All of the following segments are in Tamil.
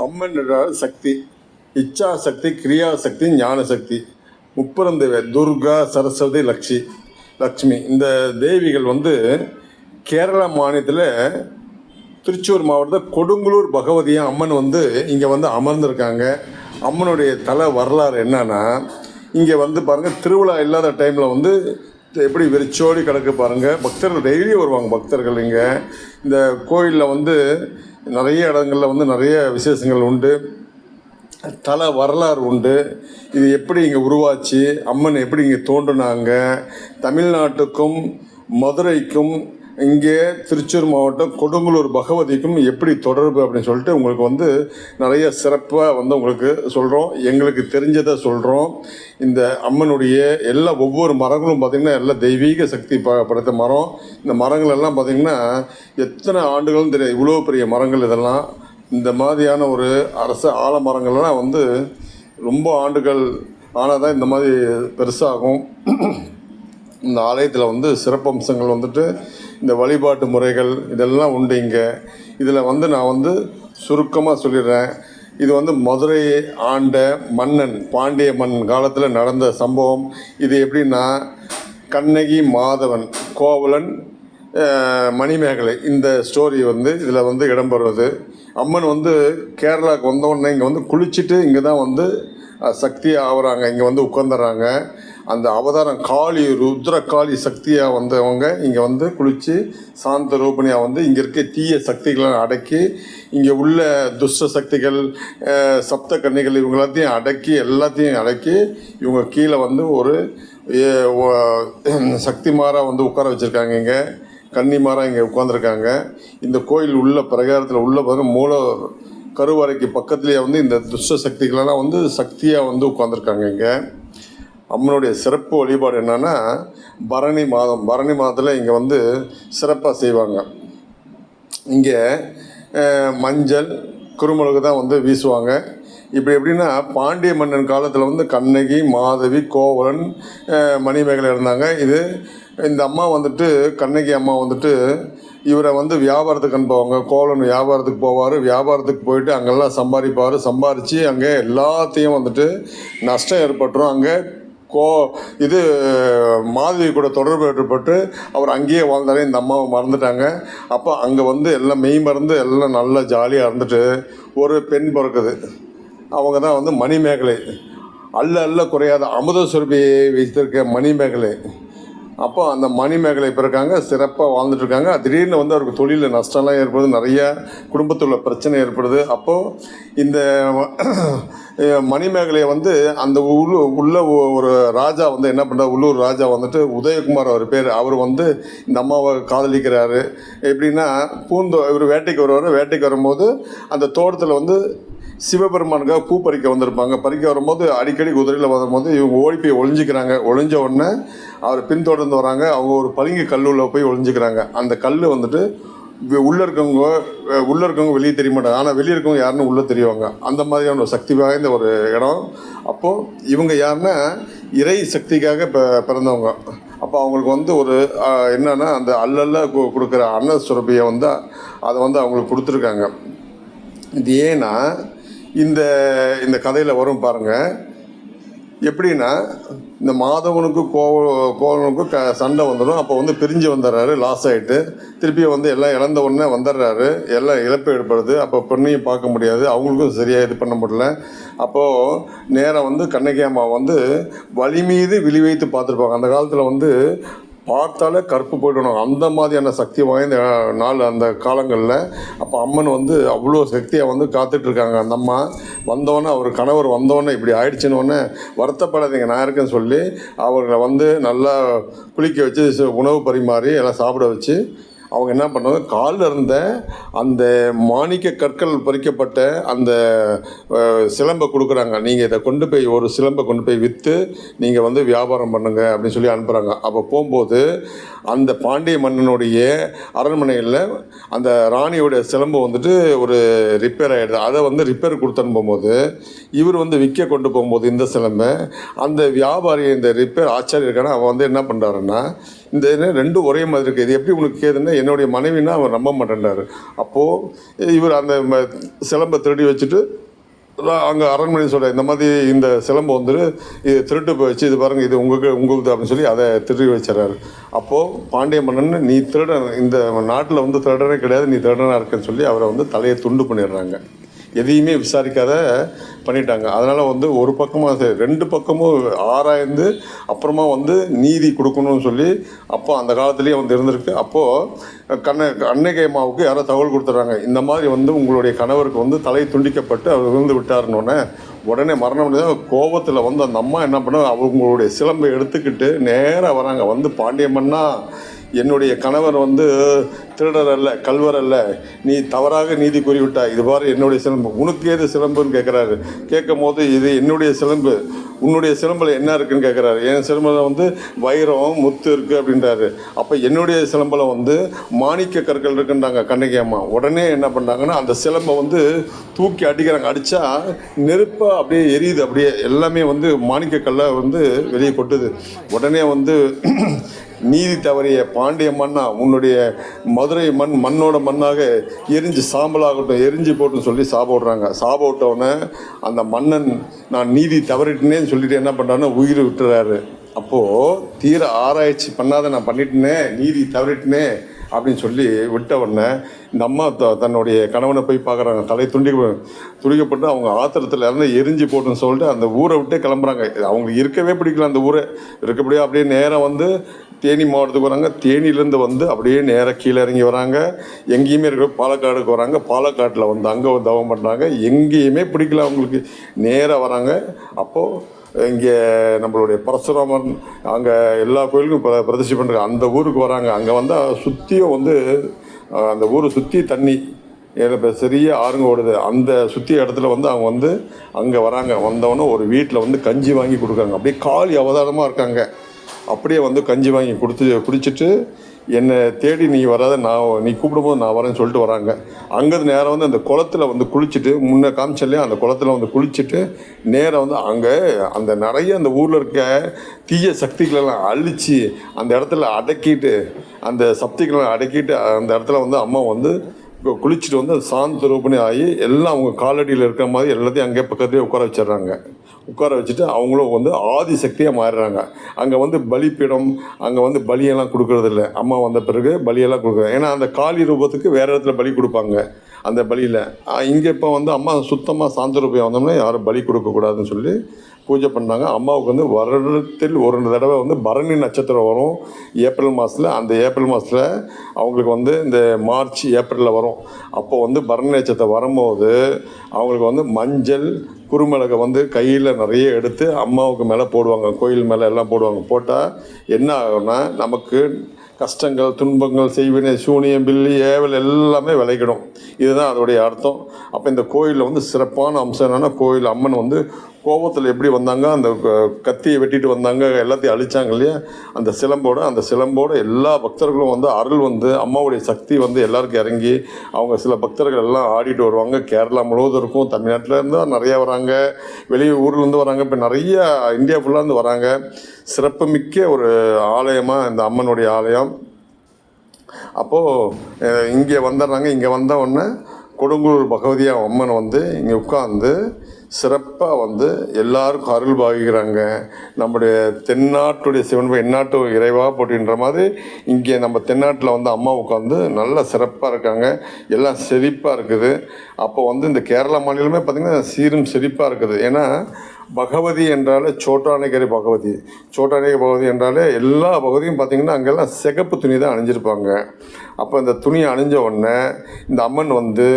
அம்மன் என்றால் சக்தி, இச்சா சக்தி, கிரியா சக்தி, ஞான சக்தி. முப்பெருந்தேவி துர்கா, சரஸ்வதி, லக்ஷ்மி. இந்த தேவிகள் வந்து கேரளா மாநிலத்தில் திருச்சூர் மாவட்டத்தில் கொடுங்கலூர் பகவதியும் அம்மன் வந்து இங்கே வந்து அமர்ந்திருக்காங்க. அம்மனுடைய தல வரலாறு என்னன்னா, இங்கே வந்து பாருங்கள், திருவிழா இல்லாத டைமில் வந்து எப்படி வெறிச்சோடி கிடக்கு பாருங்கள். பக்தர்கள் டெய்லி வருவாங்க. பக்தர்கள் இங்கே இந்த கோயிலில் வந்து நிறைய இடங்களில் வந்து நிறைய விசேஷங்கள் உண்டு, தல வரலாறு உண்டு. இது எப்படி இங்கே உருவாச்சு, அம்மன் எப்படி இங்கே தோன்றுனாங்க, தமிழ்நாட்டுக்கும் மதுரைக்கும் இங்கே திருச்சூர் மாவட்டம் கொடுங்கலூர் பகவதிக்கும் எப்படி தொடர்பு அப்படின்னு சொல்லிட்டு உங்களுக்கு வந்து நிறைய சிறப்பாக வந்து உங்களுக்கு சொல்கிறோம். எங்களுக்கு தெரிஞ்சதை சொல்கிறோம். இந்த அம்மனுடைய எல்லா ஒவ்வொரு மரங்களும் பார்த்திங்கன்னா எல்லாம் தெய்வீக சக்தி படைத்த மரம். இந்த மரங்கள் எல்லாம் பார்த்திங்கன்னா எத்தனை ஆண்டுகளும் தெரியாது, இவ்வளோ பெரிய மரங்கள். இதெல்லாம் இந்த மாதிரியான ஒரு ஆலமரங்கள்லாம் வந்து ரொம்ப ஆண்டுகள் ஆனால் தான் இந்த மாதிரி பெருசாகும். இந்த ஆலயத்தில் வந்து சிறப்பம்சங்கள் வந்துட்டு இந்த வழிபாட்டு முறைகள் இதெல்லாம் உண்டு இங்கே. இதில் வந்து நான் வந்து சுருக்கமாக சொல்லிடுறேன். இது வந்து மதுரை ஆண்ட மன்னன், பாண்டிய மன்னன் காலத்தில் நடந்த சம்பவம். இது எப்படின்னா, கண்ணகி, மாதவன், கோவலன், மணிமேகலை, இந்த ஸ்டோரி வந்து இதில் வந்து இடம்பெறுவது. அம்மன் வந்து கேரளாவுக்கு வந்தோடனே இங்கே வந்து குளிச்சுட்டு இங்கே தான் வந்து சக்தியாக ஆகுறாங்க, இங்கே வந்து உட்காந்துடுறாங்க. அந்த அவதாரம் காளி, ருத்ர காளி சக்தியாக வந்தவங்க இங்கே வந்து குளித்து சாந்த ரூபணியாக வந்து இங்கே இருக்க தீய சக்திகளை அடக்கி, இங்கே உள்ள துஷ்ட சக்திகள், சப்த கன்னிகள், இவங்க எல்லாத்தையும் அடக்கி இவங்க கீழே வந்து ஒரு சக்திமாராக வந்து உட்கார வச்சுருக்காங்க. இங்கே கன்னிமாராக இங்கே உட்காந்துருக்காங்க. இந்த கோயில் உள்ள பிரகாரத்தில் உள்ள பாருங்க, மூல கருவறைக்கு பக்கத்துலேயே வந்து இந்த துஷ்ட சக்திகளெல்லாம் வந்து சக்தியாக வந்து உட்காந்துருக்காங்க. இங்கே அம்மனுடைய சிறப்பு வழிபாடு என்னென்னா, பரணி மாதத்தில் இங்கே வந்து சிறப்பாக செய்வாங்க. இங்கே மஞ்சள், குருமிளகு தான் வந்து வீசுவாங்க. இப்படி எப்படின்னா, பாண்டிய மன்னன் காலத்தில் வந்து கண்ணகி, மாதவி, கோவலன், மணிமேகலை இருந்தாங்க. இந்த அம்மா வந்துட்டு, கண்ணகி அம்மா வந்துட்டு இவரை வந்து வியாபாரத்துக்கு அனுப்புவாங்க. கோவலன் வியாபாரத்துக்கு போவார். வியாபாரத்துக்கு போயிட்டு அங்கெல்லாம் சம்பாரித்து அங்கே எல்லாத்தையும் வந்துட்டு நஷ்டம் ஏற்பட்டுரும். அங்கே மாதவி கூட தொடர்பு ஏற்பட்டு அவர் அங்கேயே வாழ்ந்தாரே. இந்த அம்மாவை மறந்துட்டாங்க. அப்போ அங்கே வந்து எல்லாம் மெய் மறந்து எல்லாம் நல்லா ஜாலியாக இருந்துட்டு ஒரு பெண் பிறக்குது. அவங்க தான் வந்து மணிமேகலை. அல்ல குறையாத அமுத சுரபியை வைத்திருக்க மணிமேகலை. அப்போ அந்த மணிமேகலை பிறக்காங்க, சிறப்பாக வாழ்ந்துட்டுருக்காங்க. திடீர்னு வந்து அவருக்கு தொழிலில் நஷ்டம்லாம் ஏற்படுது, நிறைய குடும்பத்தில் உள்ள பிரச்சனை ஏற்படுது. அப்போது இந்த மணிமேகலையை வந்து அந்த உள்ள ஒரு ராஜா வந்து என்ன பண்ணுறாரு, உள்ளூர் ராஜா வந்துட்டு உதயகுமார் அவர் பேர். அவர் வந்து இந்த அம்மாவை காதலிக்கிறாரு. எப்படின்னா, இவர் வேட்டைக்கு வரும்போது அந்த தோட்டத்தில் வந்து சிவபெருமானுக்காக பூ பறிக்க வந்திருப்பாங்க. பறிக்க வரும்போது அடிக்கடி குதிரையில் வரும்போது இவங்க ஓடி போய் ஒளிஞ்சிக்கிறாங்க. ஒளிஞ்ச உடனே அவர் பின்தொடர்ந்து வராங்க. அவங்க ஒரு பளிங்கு கல்லுள்ள போய் ஒளிஞ்சிக்கிறாங்க. அந்த கல் வந்துட்டு உள்ளே இருக்கவங்க வெளியே தெரிய மாட்டாங்க, ஆனால் வெளியே இருக்கவங்க யாருன்னு உள்ளே தெரியுவாங்க. அந்த மாதிரியான ஒரு சக்தி வாய்ந்த ஒரு இடம். அப்போது இவங்க யாருன்னா இறை சக்திக்காக பிறந்தவங்க. அப்போ அவங்களுக்கு வந்து ஒரு என்னன்னா, அந்த கொடுக்குற அன்ன சுரபியை வந்து அதை வந்து அவங்களுக்கு கொடுத்துருக்காங்க. இது ஏன்னா இந்த கதையில் வரும் பாருங்கள். எப்படின்னா, இந்த மாதவனுக்கும் கோவலனுக்கும் சண்டை வந்துடும். அப்போ வந்து பிரிஞ்சு வந்துடுறாரு, லாஸ் ஆகிட்டு. திருப்பி வந்து எல்லாம் இழந்த உடனே வந்துடுறாரு. எல்லாம் இழப்பு ஏற்படுது. அப்போ பெண்ணையும் பார்க்க முடியாது, அவங்களுக்கும் சரியாக இது பண்ண முடியல. அப்போது நேரம் வந்து கண்ணகி அம்மா வந்து வழி மீது விழி வைத்து பார்த்துருப்பாங்க. அந்த காலத்தில் வந்து பார்த்தாலே கருப்பு போய்டணும், அந்த மாதிரியான சக்தி வாய்ந்த நாள் அந்த காலங்களில். அப்போ அம்மன் வந்து அவ்வளோ சக்தியாக வந்து காத்துட்ருக்காங்க. அந்த அம்மா வந்தோடனே, அவர் கணவர் வந்தோடனே இப்படி ஆயிடுச்சுன்னொடனே வருத்தப்படாதீங்க, நான் இருக்கேன்னு சொல்லி அவர்களை வந்து நல்லா குளிக்க வச்சு உணவு பரிமாறி எல்லாம் சாப்பிட வச்சு அவங்க என்ன பண்ணாங்க, காலில் இருந்த அந்த மாணிக்க கற்கள் பறிக்கப்பட்ட அந்த சிலம்பை கொடுக்குறாங்க. நீங்கள் இதை கொண்டு போய் ஒரு சிலம்பை கொண்டு போய் விற்று நீங்கள் வந்து வியாபாரம் பண்ணுங்க அப்படின்னு சொல்லி அனுப்புகிறாங்க. அப்போ போகும்போது அந்த பாண்டிய மன்னனுடைய அரண்மனையில் அந்த ராணியோடைய சிலம்பு வந்துட்டு ஒரு ரிப்பேர் ஆகிடுது. அதை வந்து ரிப்பேர் கொடுத்து அனுப்பும்போது இவர் வந்து விற்க கொண்டு போகும்போது இந்த சிலம்பை அந்த வியாபாரி, இந்த ரிப்பேர் ஆச்சாரியர் இருக்கான, அவன் வந்து என்ன பண்ணுறாருன்னா, இந்த ரெண்டும் ஒரே மாதிரி இருக்குது, இது எப்படி உனக்கு கேதுன்னா என்னுடைய மனைவினா அவர் நம்ப மாட்டேன்றாரு. அப்போது இவர் அந்த சிலம்பை திருடி வச்சுட்டு அங்கே அரண்மனை சொல்கிற இந்த மாதிரி இந்த சிலம்பு வந்துட்டு இது திருட்டு போயிடுச்சு, இது பாருங்கள் இது உங்களுக்கு அப்படின்னு சொல்லி அதை திருடி வச்சிடறாரு. அப்போது பாண்டிய மன்னன் நீ திருடன், இந்த நாட்டில் வந்து திருடனே கிடையாது, நீ திருடனாக இருக்குன்னு சொல்லி அவரை வந்து தலையை துண்டு பண்ணிடுறாங்க. எதையுமே விசாரிக்காத பண்ணிட்டாங்க. அதனால் வந்து ஒரு பக்கமாக ரெண்டு பக்கமும் ஆராய்ந்து அப்புறமா வந்து நீதி கொடுக்கணும்னு சொல்லி அப்போ அந்த காலத்துலேயே வந்து இருந்திருக்கு. அப்போது கண்ணகி அம்மாவுக்கு யாரோ தகவல் கொடுத்துட்றாங்க, இந்த மாதிரி வந்து உங்களுடைய கணவருக்கு வந்து தலை துண்டிக்கப்பட்டு அவர் விழுந்து விட்டாருன்னொன்னே உடனே மரணம் கோபத்தில் வந்து அந்த அம்மா என்ன பண்ண அவங்களுடைய சிலம்பை எடுத்துக்கிட்டு நேராக வராங்க. வந்து பாண்டிய மன்னா, என்னுடைய கணவர் வந்து திருடர் அல்ல, கல்வர் அல்ல, நீ தவறாக நீதி கூறிவிட்டாய், இது பாரு என்னுடைய சிலம்பு, உனக்கு ஏது சிலம்புன்னு கேட்குறாரு. கேட்கும் போது இது என்னுடைய சிலம்பு, உன்னுடைய சிலம்பில் என்ன இருக்குன்னு கேட்குறாரு. என் சிலம்பில் வந்து வைரம் முத்து இருக்குது அப்படின்றாரு. அப்போ என்னுடைய சிலம்பில் வந்து மாணிக்க கற்கள் இருக்குன்றாங்க கண்ணகி அம்மா. உடனே என்ன பண்ணுறாங்கன்னா அந்த சிலம்பை வந்து தூக்கி அடிக்கிறாங்க. அடித்தா நெருப்பாக அப்படியே எரியுது, அப்படியே எல்லாமே வந்து மாணிக்கக்கல்லை வந்து வெளியே கொட்டுது. உடனே வந்து நீதி தவறிய பாண்டிய மன்னா, உன்னுடைய மதுரை மண்ணோட மண்ணாக எரிஞ்சு சாம்பலாகட்டும், எரிஞ்சு போட்டுன்னு சொல்லி சாப்பிட்றாங்க. சாப்பிட்டோன்னே அந்த மன்னன் நான் நீதி தவறிட்டேனேன்னு சொல்லிட்டு என்ன பண்ணுறாருன்னா உயிர் விட்டுறாரு. அப்போது தீர ஆராய்ச்சி பண்ணாத நான் பண்ணிட்டேனே, நீதி தவறிட்டேனே அப்படின்னு சொல்லி விட்ட உடனே இந்த அம்மா தன்னுடைய கணவனை போய் பார்க்குறாங்க. தலை துடிக்கப்பட்டு அவங்க ஆத்திரத்தில் இருந்து எரிஞ்சு போட்டுன்னு சொல்லிட்டு அந்த ஊரை விட்டே கிளம்புறாங்க. அவங்களுக்கு இருக்கவே பிடிக்கல அந்த ஊரை. இருக்கப்படியே அப்படியே நேராக வந்து தேனி மாவட்டத்துக்கு வராங்க. தேனியிலேருந்து வந்து அப்படியே நேராக கீழே இறங்கி வராங்க. எங்கேயுமே இருக்கிற பாலக்காடுக்கு வராங்க. பாலக்காட்டில் வந்து அங்கே தவம் பண்ணுறாங்க. எங்கேயுமே பிடிக்கல அவங்களுக்கு. நேராக வராங்க. அப்போது இங்கே நம்மளுடைய பரசுராமன் அங்கே எல்லா கோயிலுக்கும் பிரதிஷ்டை பண்ணுறாங்க. அந்த ஊருக்கு வராங்க. அங்கே வந்து சுற்றியும் வந்து அந்த ஊரை சுற்றி தண்ணி இப்போ பெரிய ஆறுங்க ஓடுது. அந்த சுற்றிய இடத்துல வந்து அவங்க வந்து அங்கே வராங்க. வந்தவொடனே ஒரு வீட்டில் வந்து கஞ்சி வாங்கி கொடுக்குறாங்க. அப்படியே காளி அவதாரமாக இருக்காங்க. அப்படியே வந்து கஞ்சி வாங்கி குடிச்சிட்டு என்னை தேடி நீ வராத, நீ கூப்பிடும்போது நான் வரேன்னு சொல்லிட்டு வராங்க. அங்கேருந்து நேராக வந்து அந்த குளத்தில் வந்து குளிச்சுட்டு, முன்னே காமிச்சல்லையே அந்த குளத்தில் வந்து குளிச்சுட்டு நேராக வந்து அங்கே அந்த நிறைய அந்த ஊரில் இருக்க தீய சக்திகளெல்லாம் அழித்து அந்த இடத்துல அடக்கிட்டு, அந்த சக்திகளெல்லாம் அடக்கிட்டு அந்த இடத்துல வந்து அம்மா வந்து குளிச்சுட்டு வந்து சாந்த ரூபணி ஆகி எல்லாம் அவங்க காலடியில் இருக்கிற மாதிரி எல்லாத்தையும் அங்கே பக்கத்துலேயே உட்கார வச்சிடுறாங்க. உட்கார வச்சுட்டு அவங்களும் வந்து ஆதி சக்தியாக மாறுறாங்க. அங்கே வந்து பலிப்பீடம், அங்கே வந்து பலியெல்லாம் கொடுக்குறதில்ல. அம்மா வந்த பிறகு பலியெல்லாம் கொடுக்குறாங்க. ஏன்னா அந்த காளி ரூபத்துக்கு வேறு இடத்துல பலி கொடுப்பாங்க அந்த பலியில். இங்கே இப்போ வந்து அம்மா சுத்தமாக சாந்த ரூபம் வந்தோம்னா யாரும் பலி கொடுக்கக்கூடாதுன்னு சொல்லி பூஜை பண்ணாங்க. அம்மாவுக்கு வந்து வருடத்தில் ஒரு தடவை வந்து பரணி நட்சத்திரம் வரும் ஏப்ரல் மாதத்தில். அந்த ஏப்ரல் மாதத்தில் அவங்களுக்கு வந்து இந்த மார்ச் ஏப்ரலில் வரும். அப்போ வந்து பரணி நட்சத்திரம் வரும்போது அவங்களுக்கு வந்து மஞ்சள் குருமிளகை வந்து கையில் நிறைய எடுத்து அம்மாவுக்கு மேலே போடுவாங்க. கோயில் மேலே எல்லாம் போடுவாங்க. போட்டால் என்ன ஆகும்னா நமக்கு கஷ்டங்கள், துன்பங்கள், செய்வினை, சூனியம், பில்லி, ஏவல் எல்லாமே விளைக்கிடும். இதுதான் அதோடைய அர்த்தம். அப்போ இந்த கோயிலில் வந்து சிறப்பான அம்சம் என்னென்னா, கோயில் அம்மன் வந்து கோபத்தில் எப்படி வந்தாங்க, அந்த கத்தியை வெட்டிட்டு வந்தாங்க, எல்லாத்தையும் அழிச்சாங்க இல்லையா, அந்த சிலம்போட எல்லா பக்தர்களும் வந்து அருள் வந்து அம்மாவுடைய சக்தி வந்து எல்லாருக்கும் இறங்கி அவங்க சில பக்தர்கள் எல்லாம் ஆடிட்டு வருவாங்க. கேரளா முழுவதும் இருக்கும், தமிழ்நாட்டில் இருந்தால் நிறையா வராங்க, ஊர்லேருந்து வராங்க, இப்போ நிறைய இந்தியா ஃபுல்லாக வராங்க. சிறப்புமிக்க ஒரு ஆலயமாக இந்த அம்மனுடைய ஆலயம். அப்போது இங்கே வந்துடுறாங்க. இங்கே வந்த உடனே கொடுங்கூர் பகவதியா அம்மன் வந்து இங்கே உட்காந்து சிறப்பாக வந்து எல்லாருக்கும் அருள் பாவிக்கிறாங்க. நம்முடைய தென்னாட்டுடைய சிவன் எந்நாட்டு இறைவாக போட்டின்ற மாதிரி இங்கே நம்ம தென்னாட்டில் வந்து அம்மா உட்காந்து நல்லா சிறப்பாக இருக்காங்க. எல்லாம் செழிப்பாக இருக்குது. அப்போ வந்து இந்த கேரளா மாநிலமே பார்த்திங்கன்னா சீரும் செழிப்பாக இருக்குது. ஏன்னா பகவதி என்றாலே சோட்டானிகரி பகவதி என்றாலே எல்லா பகவதியும் பார்த்திங்கன்னா அங்கெல்லாம் சிகப்பு துணி தான் அணிஞ்சிருப்பாங்க. அப்போ இந்த துணியை அணிஞ்ச உடனே இந்த அம்மன் வந்து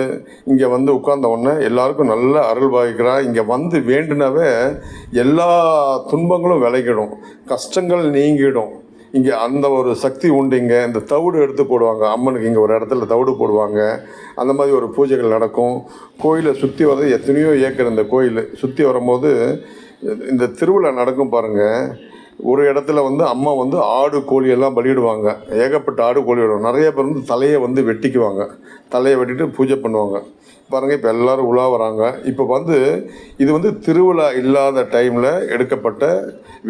இங்கே வந்து உட்கார்ந்த உடனே எல்லாருக்கும் நல்ல அருள் பாவிக்கிறா. இங்கே வந்து வேண்டுனாவே எல்லா துன்பங்களும் விலகிடும், கஷ்டங்கள் நீங்கிடும். இங்கே அந்த ஒரு சக்தி உண்டு. இங்கே இந்த தவிடு எடுத்து போடுவாங்க அம்மனுக்கு. இங்கே ஒரு இடத்துல தவிடு போடுவாங்க. அந்த மாதிரி ஒரு பூஜைகள் நடக்கும். கோயிலை சுற்றி வர்றது எத்தனையோ ஏக்கர். இந்த கோயில் சுற்றி வரும்போது இந்த திருவிழா நடக்கும் பாருங்கள். ஒரு இடத்துல வந்து அம்மா வந்து ஆடு கோழியெல்லாம் பலியிடுவாங்க. ஏகப்பட்ட ஆடு கோழி விடுவாங்க. நிறைய பேர் வந்து தலையை வந்து வெட்டிக்குவாங்க. தலையை வெட்டிட்டு பூஜை பண்ணுவாங்க பாருங்கள். இப்போ எல்லோரும் உலா வராங்க. இப்போ வந்து இது வந்து திருவிழா இல்லாத டைமில் எடுக்கப்பட்ட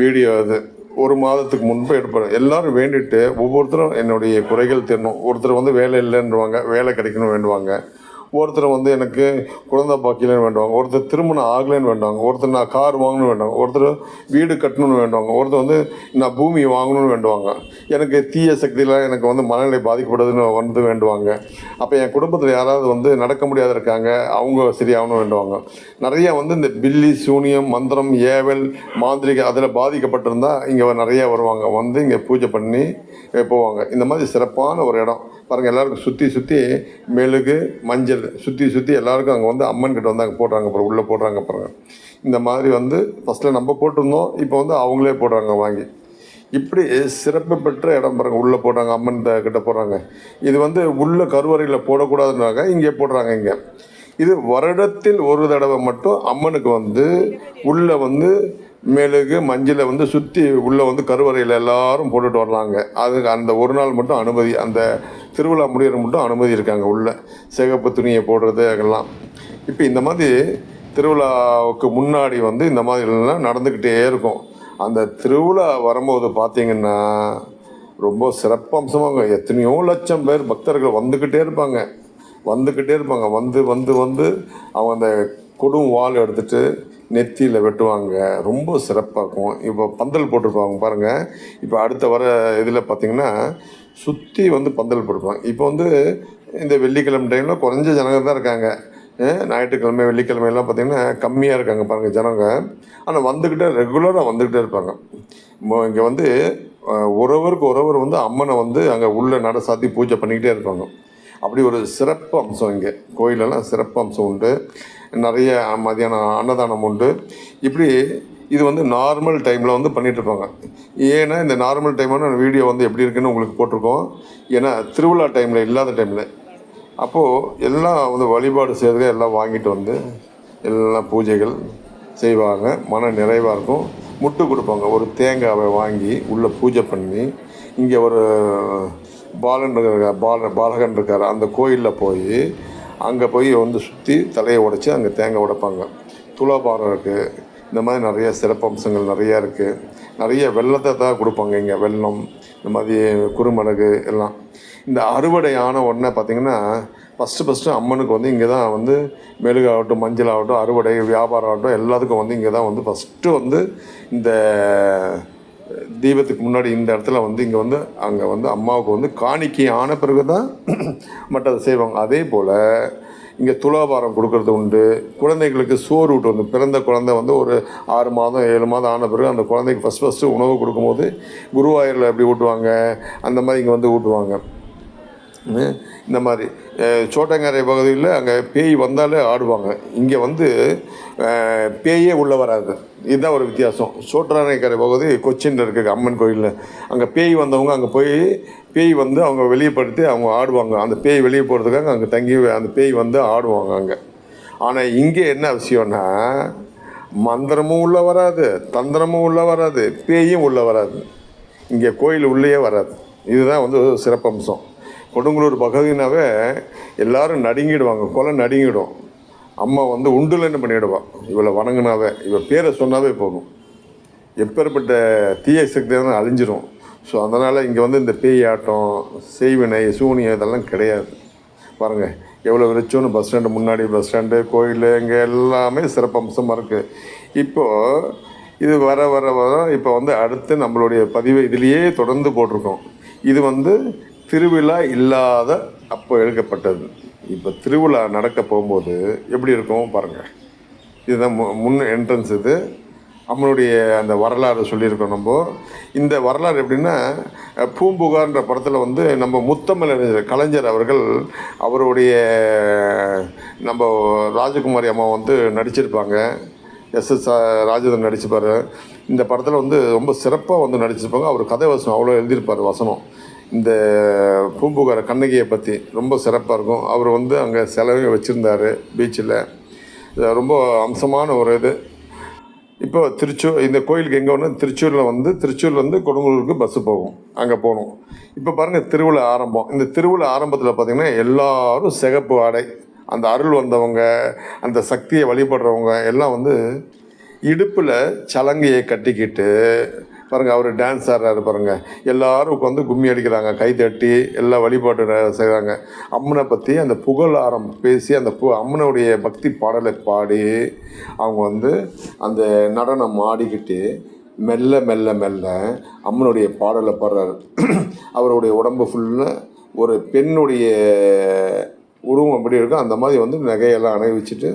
வீடியோ. அது 1 மாதத்துக்கு முன்பு எடுப்பேன். எல்லாரும் வேண்டிட்டு ஒவ்வொருத்தரும் என்னுடைய குறைகள் தீரணும். ஒருத்தர் வந்து வேலை இல்லைன்னுவாங்க, வேலை கிடைக்கணும்னு வேண்டுவாங்க. ஒருத்தர் வந்து எனக்கு குழந்தை பாக்கியலன்னு வேண்டுவாங்க. ஒருத்தர் திருமணம் ஆகலைன்னு வேண்டுவாங்க. ஒருத்தர் நான் கார் வாங்கணும்னு வேண்டுவாங்க. ஒருத்தர் வீடு கட்டணும்னு வேண்டுவாங்க. ஒருத்தர் வந்து நான் பூமி வாங்கணும்னு வேண்டுவாங்க. எனக்கு தீய சக்தியில் எனக்கு வந்து மனநிலை பாதிக்கப்படுதுன்னு வந்து வேண்டுவாங்க. அப்போ என் குடும்பத்தில் யாராவது வந்து நடக்க முடியாத இருக்காங்க, அவங்க சரியாகணும்னு வேண்டுவாங்க. நிறையா வந்து இந்த பில்லி, சூனியம், மந்திரம், ஏவல், மாந்திரிகம் அதில் பாதிக்கப்பட்டிருந்தால் இங்கே நிறையா வருவாங்க. வந்து இங்கே பூஜை பண்ணி போவாங்க. இந்த மாதிரி சிறப்பான ஒரு இடம் பாருங்கள். எல்லாருக்கும் சுற்றி மெழுகு, மஞ்சள் சுற்றி எல்லாருக்கும் அங்கே வந்து அம்மன் கிட்ட வந்து அங்கே போடுறாங்க. அப்புறம் உள்ளே போடுறாங்க பாருங்கள். இந்த மாதிரி வந்து ஃபஸ்ட்டில் நம்ம போட்டிருந்தோம், இப்போ வந்து அவங்களே போடுறாங்க வாங்கி. இப்படி சிறப்பு பெற்ற இடம் பாருங்கள். உள்ளே போடுறாங்க, அம்மன் கிட்ட போடுறாங்க. இது வந்து உள்ள கருவறையில் போடக்கூடாதுன்னாங்க இங்கே போடுறாங்க. இங்கே இது வருடத்தில் ஒரு தடவை மட்டும் அம்மனுக்கு வந்து உள்ளே வந்து மெழுகு, மஞ்சளை வந்து சுற்றி உள்ளே வந்து கருவறையில் எல்லாரும் போட்டுட்டு வரலாங்க. அதுக்கு அந்த ஒரு நாள் மட்டும் அனுமதி, அந்த திருவிழா முடிகிற மட்டும் அனுமதி இருக்காங்க. உள்ள சிகப்பு துணியை போடுறது அதெல்லாம். இப்போ இந்த மாதிரி திருவிழாவுக்கு முன்னாடி வந்து இந்த மாதிரிலாம் நடந்துக்கிட்டே இருக்கும். அந்த திருவிழா வரும்போது பார்த்திங்கன்னா ரொம்ப சிறப்பம்சமாக எத்தனையோ லட்சம் பேர் பக்தர்கள் வந்துக்கிட்டே இருப்பாங்க. வந்து அவங்க அந்த கொடும் வாள் எடுத்துகிட்டு நெத்தியில் வெட்டுவாங்க. ரொம்ப சிறப்பாக இருக்கும். இப்போ பந்தல் போட்டிருப்பாங்க பாருங்கள். இப்போ அடுத்த வர இதில் பார்த்திங்கன்னா சுற்றி வந்து பந்தல் போட்டிருப்பாங்க. இப்போ வந்து இந்த வெள்ளிக்கிழமை டைமில் குறைஞ்ச ஜனங்க தான் இருக்காங்க. ஞாயிற்றுக்கிழமை, வெள்ளிக்கிழமையெல்லாம் பார்த்திங்கன்னா கம்மியாக இருக்காங்க பாருங்கள் ஜனங்க. ஆனால் ரெகுலராக வந்துக்கிட்டே இருப்பாங்க. இங்கே வந்து ஒருவர் வந்து அம்மனை வந்து அங்கே உள்ள நட சாத்தி பூஜை பண்ணிக்கிட்டே இருப்பாங்க. அப்படி ஒரு சிறப்பு அம்சம் இங்கே கோயிலெல்லாம் சிறப்பு அம்சம் உண்டு. நிறைய மதியானம் அன்னதானம் உண்டு. இப்படி இது வந்து நார்மல் டைமில் வந்து பண்ணிகிட்ருப்பாங்க. ஏன்னா இந்த நார்மல் டைமான வீடியோ வந்து எப்படி இருக்குன்னு உங்களுக்கு போட்டிருக்கோம். ஏன்னா திருவிழா டைமில் இல்லாத டைமில் அப்போது எல்லாம் வந்து வழிபாடு செய்கிறதுக்கு எல்லாம் வாங்கிட்டு வந்து எல்லாம் பூஜைகள் செய்வாங்க. மன நிறைவாக இருக்கும். முட்டு கொடுப்பாங்க. ஒரு தேங்காவை வாங்கி உள்ளே பூஜை பண்ணி இங்கே ஒரு பாலகன் இருக்கார். அந்த கோயிலில் போய் வந்து சுற்றி தலையை உடைச்சி அங்கே தேங்காய் உடைப்பாங்க. துலாபாரம் இருக்குது. இந்த மாதிரி நிறைய சிறப்பம்சங்கள் நிறையா இருக்குது. நிறைய வெள்ளத்தை தான் கொடுப்பாங்க இங்கே. வெல்லம், இந்த மாதிரி குறுமிளகு எல்லாம். இந்த அறுவடையான உடனே பார்த்திங்கன்னா ஃபஸ்ட்டு அம்மனுக்கு வந்து இங்கே தான் வந்து மெழுகாகட்டும், மஞ்சள் ஆகட்டும், அறுவடை வியாபாரம் ஆகட்டும் எல்லாத்துக்கும் வந்து இங்கே தான் வந்து ஃபஸ்ட்டு வந்து இந்த தீபத்துக்கு முன்னாடி இந்த இடத்துல வந்து இங்கே வந்து அங்கே வந்து அம்மாவுக்கு வந்து காணிக்கை ஆன பிறகு தான் மற்றதை செய்வாங்க. அதே போல் இங்கே துலாபாரம் கொடுக்கறது உண்டு. குழந்தைகளுக்கு சோறு ஊட்டுவது. பிறந்த குழந்தை வந்து ஒரு 6 மாதம் 7 மாதம் ஆன பிறகு அந்த குழந்தைக்கு ஃபஸ்ட்டு உணவு கொடுக்கும்போது குருவாயூரில் எப்படி ஊட்டுவாங்க அந்த மாதிரி இங்கே வந்து ஊட்டுவாங்க. இந்த மாதிரி சோட்டங்கரை பகுதியில் அங்கே பேய் வந்தாலே ஆடுவாங்க. இங்கே வந்து பேயே உள்ளே வராது. இதுதான் ஒரு வித்தியாசம். சோட்டங்கரை பகுதி கொச்சின் இருக்குது அம்மன் கோயிலில். அங்கே பேய் வந்தவங்க அங்கே போய் பேய் வந்து அவங்க வெளியப்படுத்தி அவங்க ஆடுவாங்க. அந்த பேய் வெளியே போகிறதுக்காக அங்கே தங்கி அந்த பேய் வந்து ஆடுவாங்க அங்கே. ஆனால் இங்கே என்ன விஷயம்னா மந்திரமும் உள்ளே வராது, தந்திரமும் உள்ளே வராது, பேயும் உள்ளே வராது. இங்கே கோயில் உள்ளேயே வராது. இதுதான் வந்து சிறப்பம்சம். கொடுங்கலூர் பகுதினாவே எல்லோரும் நடுங்கிடுவாங்க. கொலை நடுங்கிடும். அம்மா வந்து உண்டுலன்னு பண்ணிவிடுவான். இவளை வணங்கினாவே, இவள் பேரை சொன்னாவே போதும். எப்பேற்பட்ட தீய சக்தி தான் அழிஞ்சிரும். ஸோ அதனால் இங்கே வந்து இந்த பேய் ஆட்டம், செய்வினை, சூனியம் இதெல்லாம் கிடையாது. பாருங்கள் எவ்வளோ விரிச்சோன்னு பஸ் ஸ்டாண்டு முன்னாடி, பஸ் ஸ்டாண்டு, கோயில், இங்கே எல்லாமே சிறப்பம்சமாக இருக்குது. இப்போது இது வர இப்போ வந்து அடுத்து நம்மளுடைய பதிவை இதிலேயே தொடர்ந்து போட்டிருக்கோம். இது வந்து திருவிழா இல்லாத அப்போ எடுக்கப்பட்டது. இப்போ திருவிழா நடக்க போகும்போது எப்படி இருக்கும் பாருங்கள். இதுதான் முன் என்ட்ரன்ஸ். இது நம்மளுடைய அந்த வரலாறு சொல்லியிருக்கோம். நம்ம இந்த வரலாறு எப்படின்னா பூம்புகார்ன்ற படத்தில் வந்து நம்ம முத்தமிழறிஞர் கலைஞர் அவர்கள் அவருடைய நம்ம ராஜகுமாரி அம்மா வந்து நடிச்சிருப்பாங்க. எஸ்எஸ் ராஜேந்திரன் நடிச்சுப்பார். இந்த படத்தில் வந்து ரொம்ப சிறப்பாக வந்து நடிச்சிருப்பாங்க. அவர் கதை வசனம் அவ்வளோ எழுதியிருப்பார். வசனம் இந்த பூம்புகார் கண்ணகியை பற்றி ரொம்ப சிறப்பாக இருக்கும். அவர் வந்து அங்கே செலவே வச்சுருந்தார் பீச்சில். ரொம்ப அம்சமான ஒரு இது. இப்போ இந்த கோயிலுக்கு எங்கே ஒன்று திருச்சூரில் கொடுங்கலூருக்கு பஸ்ஸு போகும். அங்கே போகணும். இப்போ பாருங்கள் திருவிழா ஆரம்பம். இந்த திருவிழா ஆரம்பத்தில் பார்த்திங்கன்னா எல்லோரும் சிகப்பு ஆடை, அந்த அருள் வந்தவங்க, அந்த சக்தியை வழிபடுறவங்க எல்லாம் வந்து இடுப்பில் சலங்கையை கட்டிக்கிட்டு பாருங்கள், அவர் டான்ஸ் ஆடுறாரு பாருங்கள். எல்லாரும் உட்காந்து கும்மி அடிக்கிறாங்க, கை தட்டி எல்லாம் வழிபாட்டு செய்கிறாங்க. அம்மனை பற்றி அந்த புகழாரம் பேசி அந்த அம்மனுடைய பக்தி பாடலை பாடி அவங்க வந்து அந்த நடனம் ஆடிக்கிட்டு மெல்ல மெல்ல மெல்ல அம்மனுடைய பாடலை பாடுறாரு. அவருடைய உடம்பு ஃபுல்லாக ஒரு பெண்ணுடைய உருவம் எப்படி இருக்கும் அந்த மாதிரி வந்து நகையெல்லாம் அணிவிச்சிட்டு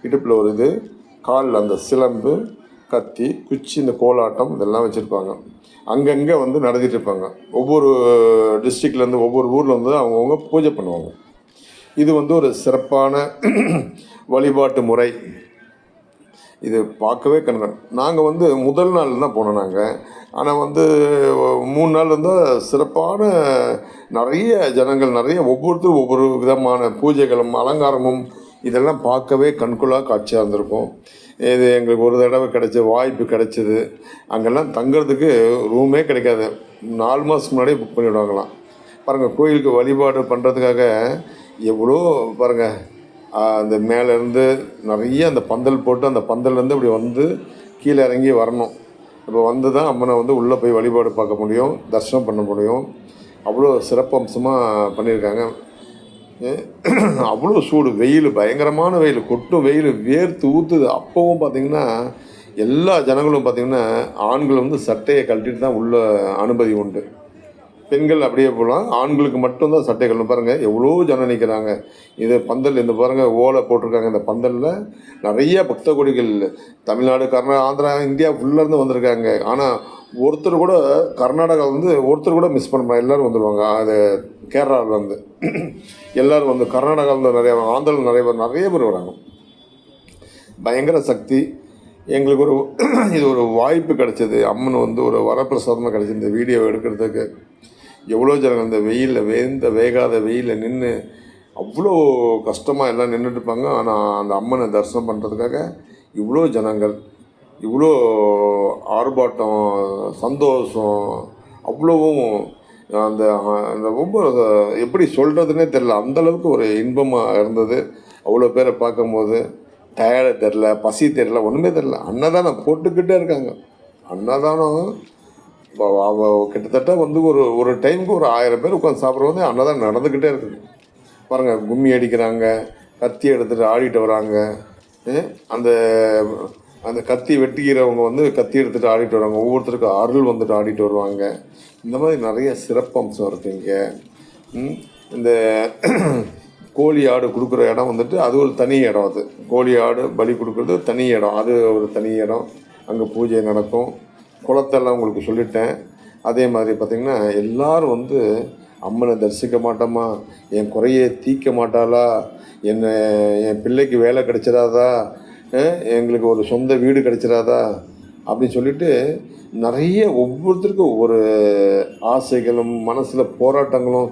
இடுப்பில் ஒரு இது, காலில் அந்த சிலம்பு, கத்தி, குச்சி, இந்த கோலாட்டம் இதெல்லாம் வச்சுருப்பாங்க. அங்கங்கே வந்து நடத்திட்டு இருப்பாங்க. ஒவ்வொரு டிஸ்ட்ரிக்ட்லேருந்து ஒவ்வொரு ஊரில் வந்து அவங்கவுங்க பூஜை பண்ணுவாங்க. இது வந்து ஒரு சிறப்பான வழிபாட்டு முறை. இது பார்க்கவே நாங்கள் வந்து முதல் நாள் தான் போனோம் நாங்கள். ஆனால் வந்து 3 நாள் வந்து சிறப்பான நிறைய ஜனங்கள், நிறைய ஒவ்வொருத்தரும் ஒவ்வொரு விதமான பூஜைகளும் அலங்காரமும் இதெல்லாம் பார்க்கவே கண்கொள்ளா காட்சியாக இருந்திருக்கும். இது எங்களுக்கு ஒரு தடவை வாய்ப்பு கிடைச்சிது. அங்கெல்லாம் தங்குறதுக்கு ரூமே கிடைக்காது. 4 மாதத்துக்கு முன்னாடியே புக் பண்ணிவிடுவாங்களாம். பாருங்கள், கோயிலுக்கு வழிபாடு பண்ணுறதுக்காக எவ்வளோ பாருங்கள், அந்த மேலேருந்து நிறைய அந்த பந்தல் போட்டு அந்த பந்தல்லேருந்து இப்படி வந்து கீழே இறங்கி வரணும். இப்போ வந்து தான் அம்மனை வந்து உள்ளே போய் வழிபாடு பார்க்க முடியும், தரிசனம் பண்ண முடியும். அவ்வளோ சிறப்பம்சமாக பண்ணியிருக்காங்க. அவ்வளோ சூடு, வெயில், பயங்கரமான வெயில், கொட்டும் வெயில், வேர்த்து ஊற்றுது. அப்போவும் பார்த்திங்கன்னா எல்லா ஜனங்களும் பார்த்திங்கன்னா ஆண்கள் வந்து சட்டையை கழட்டிட்டு தான் உள்ள அனுமதி உண்டு. பெண்கள் அப்படியே போகலாம், ஆண்களுக்கு மட்டும்தான் சட்டை கழட்டணும். பாருங்கள் எவ்வளோ ஜனம் நிற்கிறாங்க. இது பந்தல், இந்த பாருங்கள் ஓலை போட்டிருக்காங்க. இந்த பந்தலில் நிறைய பக்த கொடிகள் தமிழ்நாடு, ஆந்திரா, இந்தியா ஃபுல்லாருந்து வந்திருக்காங்க. ஆனால் ஒருத்தர் கூட கர்நாடகாவிலேருந்து ஒருத்தர் கூட மிஸ் பண்ண, எல்லோரும் வந்துடுவாங்க. அது கேரளாவிலேருந்து எல்லோரும் வந்து, கர்நாடகாவில் நிறைய, ஆந்திராவில் நிறைய பேர் வராங்க. பயங்கர சக்தி. எங்களுக்கு இது ஒரு வாய்ப்பு கிடைச்சது. அம்மன் வந்து ஒரு வரப்பிரசாதமாக கிடைச்சிது இந்த வீடியோ எடுக்கிறதுக்கு. எவ்வளோ ஜனங்கள் இந்த வெயிலில் வேகாத வெயிலில் நின்று அவ்வளோ கஷ்டமாக எல்லாம் நின்றுட்டுருப்பாங்க. ஆனால் அந்த அம்மனை தரிசனம் பண்ணுறதுக்காக இவ்வளோ ஜனங்கள், இவ்வளோ ஆர்ப்பாட்டம், சந்தோஷம், அவ்வளோவும் அந்த அந்த ஒவ்வொரு எப்படி சொல்கிறதுனே தெரில, அந்தளவுக்கு ஒரு இன்பமாக இருந்தது. அவ்வளோ பேரை பார்க்கும்போது டயர்டு தெரில, பசி தெரில, ஒன்றுமே தெரில. அன்னதானம் போட்டுக்கிட்டே இருக்காங்க. அன்னதானம் கிட்டத்தட்ட வந்து ஒரு டைமுக்கு ஒரு 1000 பேர் உட்காந்து சாப்பிட்றது அன்னதானம் நடந்துக்கிட்டே இருக்குது. பாருங்கள், கும்மி அடிக்கிறாங்க, கத்தி எடுத்துகிட்டு ஆடிட்டு வராங்க. அந்த அந்த கத்தி வெட்டிக்கிறவங்க வந்து கத்தி எடுத்துகிட்டு ஆடிட்டு வருவாங்க. ஒவ்வொருத்தருக்கும் அருள் வந்துட்டு ஆடிட்டு வருவாங்க. இந்த மாதிரி நிறைய சிறப்பம்சம் இருக்குது இங்கே. இந்த கோழி ஆடு கொடுக்குற இடம் வந்துட்டு அது ஒரு தனி இடம். அது கோழி ஆடு பலி கொடுக்குறது தனி இடம், அது ஒரு தனி இடம். அங்கே பூஜை நடக்கும். குளத்தெல்லாம் உங்களுக்கு சொல்லிட்டேன். அதே மாதிரி பார்த்திங்கன்னா எல்லோரும் வந்து அம்மனை தரிசிக்க மாட்டோமா, என் குறையை தீர்க்க மாட்டாளா, என் பிள்ளைக்கு வேலை கிடைச்சிடாதா, எங்களுக்கு ஒரு சொந்த வீடு கிடைச்சிடாதா அப்படின்னு சொல்லிட்டு நிறைய ஒவ்வொருத்தருக்கும் ஒவ்வொரு ஆசைகளும் மனசில் போராட்டங்களும்.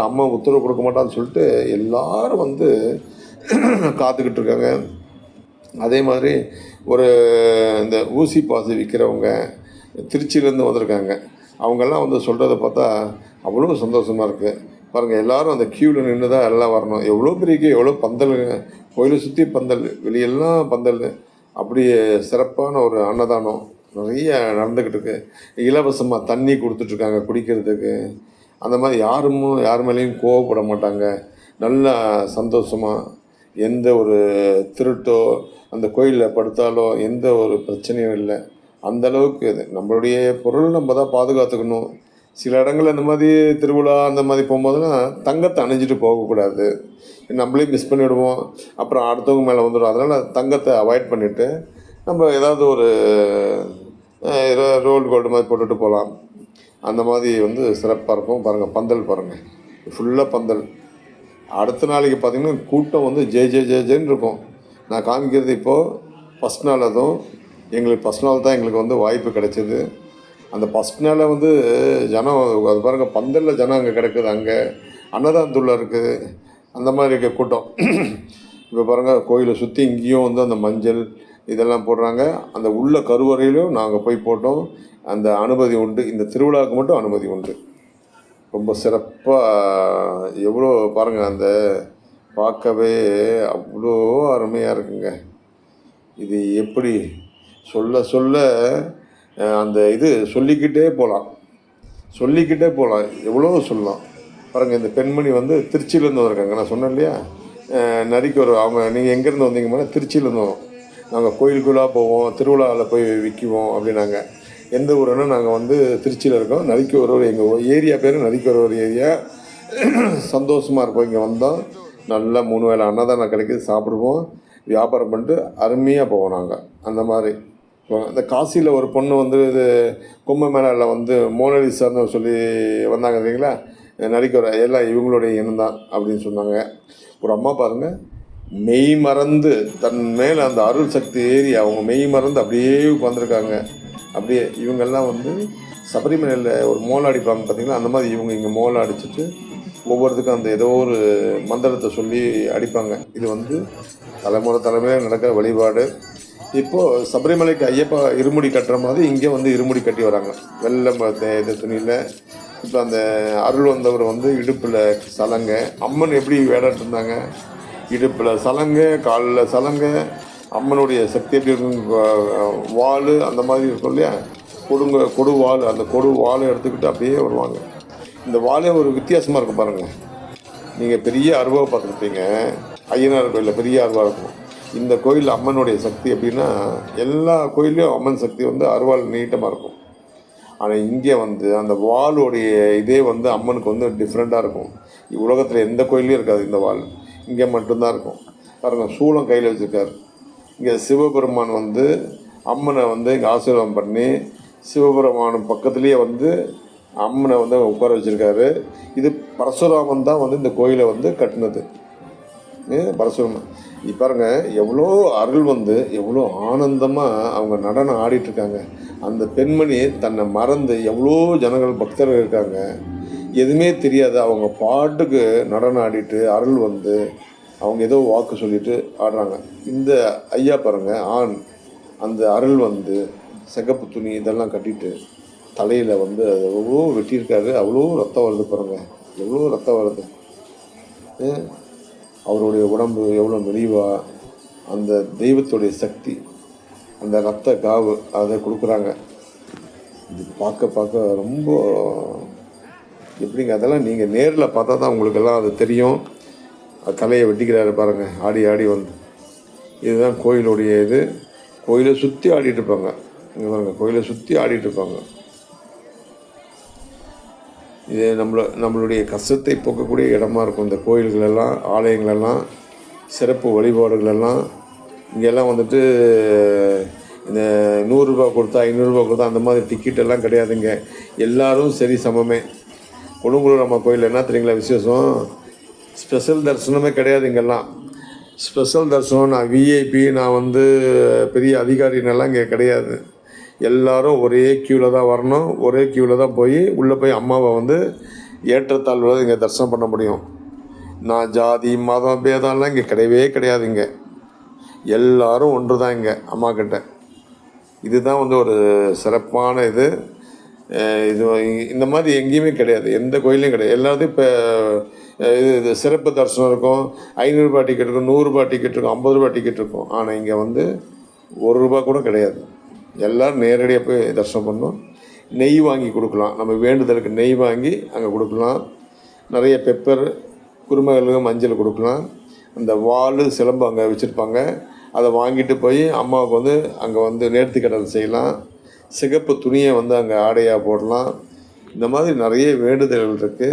அம்மா உத்தரவு கொடுக்க மாட்டான்னு சொல்லிட்டு எல்லாரும் வந்து காத்துக்கிட்டு இருக்காங்க. அதே மாதிரி இந்த ஊசி பாசி விற்கிறவங்க திருச்சியிலேருந்து வந்திருக்காங்க. அவங்கெல்லாம் வந்து சொல்கிறத பார்த்தா அவ்வளோ சந்தோஷமாக இருக்குது. பாருங்கள், எல்லோரும் அந்த க்யூவில் நின்று தான் எல்லாம் வரணும். எவ்வளோ பெரிய எவ்வளோ பந்தலுங்க, கோயிலை சுற்றி பந்தல், வெளியெல்லாம் பந்தல். அப்படியே சிறப்பான ஒரு அன்னதானம் நிறைய நடந்துக்கிட்டு இருக்கு. இலவசமாக தண்ணி கொடுத்துட்ருக்காங்க குடிக்கிறதுக்கு. அந்த மாதிரி யார் மேலேயும் கோவப்பட மாட்டாங்க. நல்லா சந்தோஷமாக, எந்த ஒரு திருட்டோ அந்த கோயிலில் படுத்தாலோ எந்த ஒரு பிரச்சனையும் இல்லை. அந்தளவுக்கு இது நம்மளுடைய பொருள் நம்ம தான் பாதுகாத்துக்கணும். சில இடங்களில் இந்த மாதிரி திருவிழா அந்த மாதிரி போகும்போதுலாம் தங்கத்தை அணிஞ்சிட்டு போகக்கூடாது. நம்மளையும் மிஸ் பண்ணிவிடுவோம், அப்புறம் அடுத்தவங்க மேலே வந்துடும். அதனால் தங்கத்தை அவாய்ட் பண்ணிவிட்டு நம்ம ஏதாவது ஒரு ரோல் கோல்டு மாதிரி போட்டுட்டு போகலாம். அந்த மாதிரி வந்து சிறப்பாக இருக்கும். பாருங்கள், பந்தல் பாருங்கள், ஃபுல்லாக பந்தல். அடுத்த நாளைக்கு பார்த்திங்கன்னா கூட்டம் வந்து ஜேன்னு இருக்கும். நான் காமிக்கிறது இப்போது ஃபஸ்ட் நாள். அதுவும் எங்களுக்கு ஃபஸ்ட் நாள் தான் எங்களுக்கு வந்து வாய்ப்பு கிடைச்சிது. அந்த ஃபஸ்ட் நாளில் வந்து ஜனம், அது பாருங்கள், பந்தலில் ஜனம் அங்கே கிடக்குது. அங்கே அன்னதானத்துள்ள இருக்குது. அந்த மாதிரி இருக்க கூட்டம். இப்போ பாருங்கள், கோயிலை சுற்றி இங்கேயும் வந்து அந்த மஞ்சள் இதெல்லாம் போடுறாங்க. அந்த உள்ள கருவறையிலும் நாங்கள் போய் போட்டோம். அந்த அனுமதி உண்டு. இந்த திருவிழாவுக்கு மட்டும் அனுமதி உண்டு. ரொம்ப சிறப்பாக எவ்வளோ பாருங்கள், அந்த பார்க்கவே அவ்வளோ அருமையாக இருக்குங்க. இது எப்படி சொல்ல அந்த இது சொல்லிக்கிட்டே போகலாம் எவ்வளோ சொல்லலாம். பாருங்கள், இந்த பெண்மணி வந்து திருச்சியிலேருந்து வந்திருக்காங்க. நான் சொன்னேன் இல்லையா, நரிக்கு ஒரு அவங்க நீங்கள் எங்கேருந்து வந்தீங்கன்னா திருச்சியிலேருந்து வரோம். நாங்கள் கோயிலுக்குள்ளாக போவோம், திருவிழாவில் போய் விற்குவோம் அப்படின்னாங்க. எந்த ஊருன்னா நாங்கள் வந்து திருச்சியில் இருக்கோம். நரிக்கு ஒரு எங்கள் ஏரியா பேர் நரிக்கு ஒரு ஏரியா. சந்தோஷமாக இருக்கும். இங்கே வந்தோம், நல்லா 3 வேளை அன்னதானம் கிடைக்கிது, சாப்பிடுவோம், வியாபாரம் பண்ணிட்டு அருமையாக போவோம் நாங்கள். அந்த மாதிரி இந்த காசியில் ஒரு பொண்ணு வந்து இது கும்பமேளாவில் வந்து மோனலிசான்னு சொல்லி வந்தாங்க இல்லைங்களா, நரிக்கிற எல்லாம் இவங்களுடைய இனம் தான் அப்படின்னு சொன்னாங்க. ஒரு அம்மா பாருங்கள், மெய் மறந்து தன் மேலே அந்த அருள் சக்தி ஏறி அவங்க மெய் மறந்து அப்படியே உட்காந்துருக்காங்க. அப்படியே இவங்கெல்லாம் வந்து சபரிமலையில் ஒரு மோளம் அடிப்பாங்க பார்த்திங்கன்னா, அந்த மாதிரி இவங்க இங்கே மோளம் அடிச்சுட்டு ஒவ்வொருத்துக்கும் அந்த ஏதோ ஒரு மந்திரத்தை சொல்லி அடிப்பாங்க. இது வந்து தலைமுறையாக நடக்கிற வழிபாடு. இப்போது சபரிமலைக்கு ஐயப்பா இருமுடி கட்டுற மாதிரி இங்கே வந்து இருமுடி கட்டி வராங்க வெள்ளை இது துணியில். இப்போ அந்த அருள் வந்தவர் வந்து இடுப்பில் சலங்கை, அம்மன் எப்படி வேடாட்டு இருந்தாங்க, இடுப்பில் சலங்கை, காலில் சலங்கை, அம்மனுடைய சக்தி எப்படி இருக்கும், வாள் அந்த மாதிரி இருக்கும் இல்லையா, கொடு வாள், அந்த கொடு வாளை எடுத்துக்கிட்டு அப்படியே வருவாங்க. இந்த வாளே ஒரு வித்தியாசமாக இருக்கும் பாருங்கள். நீங்கள் பெரிய அருவாவை பார்த்துருப்பீங்க, ஐயனார் கோயிலில் பெரிய அருவா இருக்கும். இந்த கோயில் அம்மனுடைய சக்தி எப்படின்னா, எல்லா கோயிலையும் அம்மன் சக்தி வந்து அருவாள் நீட்டமாக இருக்கும். ஆனால் இங்கே வந்து அந்த வாளுடைய இதே வந்து அம்மனுக்கு வந்து டிஃப்ரெண்ட்டாக இருக்கும். உலகத்தில் எந்த கோயிலையும் இருக்காது இந்த வாள், இங்கே மட்டும்தான் இருக்கும். பாருங்கள், சூளம் கையில் வச்சுருக்காரு. இங்கே சிவபெருமான் வந்து அம்மனை வந்து இங்கே ஆசீர்வாதம் பண்ணி சிவபெருமான் பக்கத்துலேயே வந்து அம்மனை வந்து உட்கார வச்சுருக்காரு. இது பரசுராமன் தான் வந்து இந்த கோயிலை வந்து கட்டினது. பரசுராமன் பாருங்கள், எவ்வளோ அருள் வந்து எவ்வளோ ஆனந்தமாக அவங்க நடனம் ஆடிட்டுருக்காங்க. அந்த பெண்மணி தன்னை மறந்து எவ்வளோ ஜனங்கள் பக்தர்கள் இருக்காங்க, எதுவுமே தெரியாது, அவங்க பாட்டுக்கு நடனம் ஆடிட்டு அருள் வந்து அவங்க ஏதோ வாக்கு சொல்லிட்டு ஆடுறாங்க. இந்த ஐயா பாருங்கள், ஆண் அந்த அருள் வந்து சிகப்பு துணி இதெல்லாம் கட்டிட்டு தலையில் வந்து எவ்வளோ வெட்டியிருக்காரு, அவ்வளோ ரத்தம் வருது பாருங்கள், எவ்வளோ ரத்தம் வருது. அவருடைய உடம்பு எவ்வளோ மெலிவாக, அந்த தெய்வத்துடைய சக்தி, அந்த ரத்த காவு அதை கொடுக்குறாங்க. இது பார்க்க ரொம்ப எப்படிங்க, அதெல்லாம் நீங்கள் நேரில் பார்த்தா தான் உங்களுக்கெல்லாம் அது தெரியும். தலையை வெட்டிக்கிறாரு பாருங்கள், ஆடி ஆடி வந்து. இதுதான் கோயிலுடைய இது. கோயிலை சுற்றி ஆடிட்டு இருப்பாங்க. இங்கே பாருங்கள், கோயிலை சுற்றி ஆடிட்டு இருப்பாங்க. இது நம்மளுடைய கஷ்டத்தை போக்கக்கூடிய இடமா இருக்கும் இந்த கோயில்களெல்லாம், ஆலயங்களெல்லாம், சிறப்பு வழிபாடுகளெல்லாம். இங்கெல்லாம் வந்துட்டு இந்த 100 ரூபா கொடுத்தா 500 ரூபா கொடுத்தா அந்த மாதிரி டிக்கெட்டெல்லாம் கிடையாதுங்க. எல்லோரும் சரி சமமே. கொடுங்கலூர் அம்மா கோயில் என்ன தெரியுங்களா விசேஷம், ஸ்பெஷல் தரிசனமே கிடையாது இங்கெல்லாம். ஸ்பெஷல் தரிசனம், நான் விஐபி, நான் வந்து பெரிய அதிகாரினெல்லாம் இங்கே கிடையாது. எல்லோரும் ஒரே க்யூவில் தான் வரணும், ஒரே க்யூவில் தான் போய் உள்ளே போய் அம்மாவை வந்து ஏற்றத்தாழ்வு இங்கே தரிசனம் பண்ண முடியும். நான் ஜாதி மதம் பேதம்லாம் இங்கே கிடையவே கிடையாது. இங்கே எல்லோரும் ஒன்று தான் இங்கே அம்மா கிட்ட. இதுதான் வந்து ஒரு சிறப்பான இது. இந்த மாதிரி எங்கேயுமே கிடையாது, எந்த கோயிலையும் கிடையாது. எல்லாத்தையும் இப்போ இது சிறப்பு தரிசனம் இருக்கும், 500 ரூபா டிக்கெட் இருக்கும், 100 ரூபா டிக்கெட் இருக்கும், 50 ரூபா டிக்கெட் இருக்கும். ஆனால் இங்கே வந்து 1 ரூபா கூட கிடையாது. எல்லோரும் நேரடியாக போய் தரிசனம் பண்ணணும். நெய் வாங்கி கொடுக்கலாம், நம்ம வேண்டுதலுக்கு நெய் வாங்கி அங்கே கொடுக்கலாம். நிறைய பெப்பர், குருமகளுக்கு மஞ்சள் கொடுக்கலாம். அந்த வாள் சிலம்பு அங்கே வச்சுருப்பாங்க, அதை வாங்கிட்டு போய் அம்மாவுக்கு வந்து அங்கே வந்து நேர்த்திக்கடன் செய்யலாம். சிகப்பு துணியை வந்து அங்கே ஆடையாக போடலாம். இந்த மாதிரி நிறைய வேண்டுதல்கள் இருக்குது.